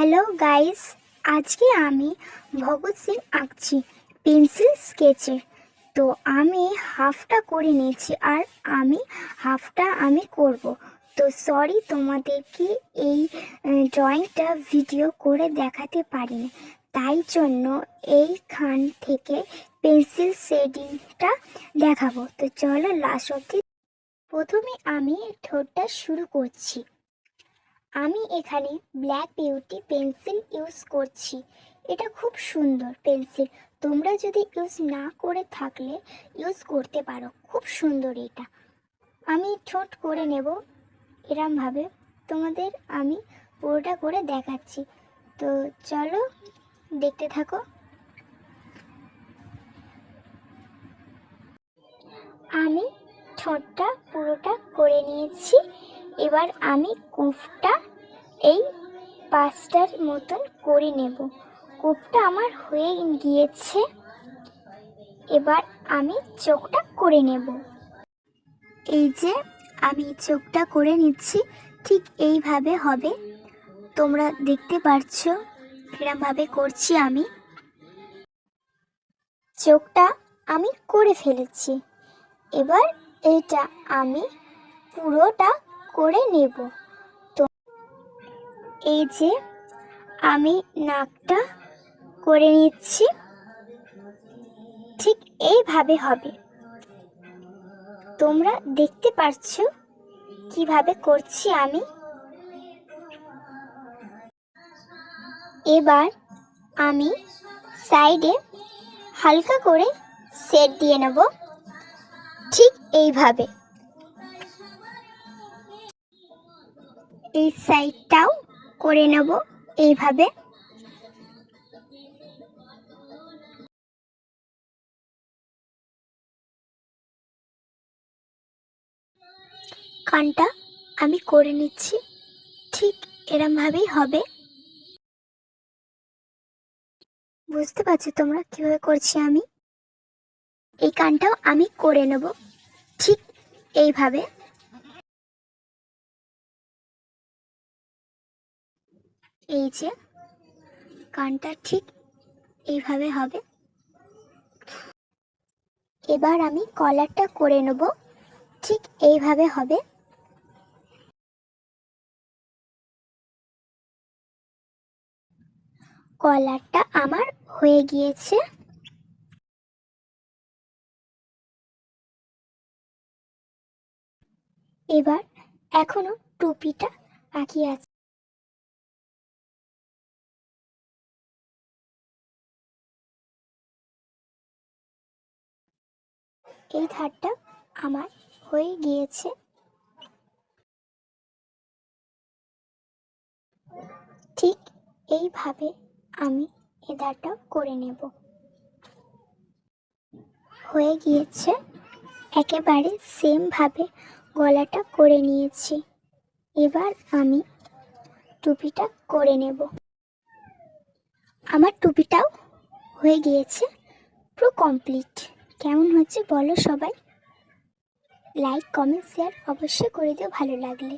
Hello guys, আজকে আমি ভগৎ সিং আঁকছি পেন্সিল স্কেচে। তো আমি হাফটা করে নিয়েছি আর হাফটা আমি করব। তো সরি, তোমাদেরকে এই ড্রয়িংটা ভিডিও করে দেখাতে পারিনি, তাই জন্য এইখান থেকে পেন্সিল শেডিংটা দেখাবো। তো চলো লাস্ট অবধি। প্রথমে আমি ঠোঁটটা শুরু করছি। আমি এখানে ব্ল্যাক বিউটি পেন্সিল ইউজ করছি। এটা খুব সুন্দর পেন্সিল, তোমরা যদি ইউজ না করে থাকলে ইউজ করতে পারো, খুব সুন্দর এটা। আমি ঠোঁট করে নেব এরমভাবে, তোমাদের আমি পুরোটা করে দেখাচ্ছি। তো চলো দেখতে থাকো। আমি ঠোঁটটা পুরোটা করে নিয়েছি। এবার আমি কোফটা এই 5টার মতন করে নেব। কোপটা আমার হয়ে গিয়েছে। এবার আমি চোখটা করে নেব। এই যে আমি চোখটা করে নিচ্ছি, ঠিক এইভাবে হবে। তোমরা দেখতে পাচ্ছো এরমভাবে করছি আমি। চোখটা আমি করে ফেলেছি। এবার এইটা আমি পুরোটা করে নেব। তো এই যে আমি নাকটা করে নিচ্ছি, ঠিক এইভাবে হবে। তোমরা দেখতে পাচ্ছো কিভাবে করছি আমি। এবার আমি সাইডে হালকা করে শেড দিয়ে নেব, ঠিক এইভাবে। এই সাইডটাও করে নেব এইভাবে। কানটা আমি করে নিচ্ছি, ঠিক এরমভাবেই হবে। বুঝতে পারছো তোমরা কিভাবে করছি আমি। এই কানটাও আমি করে নেব ঠিক এইভাবে। এই যে কানটা ঠিক এইভাবে হবে। এবার আমি কলারটা করে নেব, ঠিক এইভাবে হবে। কলারটা আমার হয়ে গিয়েছে। এবার এখনো টুপিটা বাকি আছে। এই ধারটা আমার হয়ে গিয়েছে। ঠিক এইভাবে আমি এই ধারটা করে নেব। হয়ে গিয়েছে, একেবারে সেম ভাবে গলাটা করে নিয়েছি। এবার আমি টুপিটা করে নেব। আমার টুপিটাও হয়ে গিয়েছে, পুরো কমপ্লিট। কেমন হচ্ছে বলো সবাই। লাইক কমেন্ট শেয়ার অবশ্যই করে দিও ভালো লাগলে।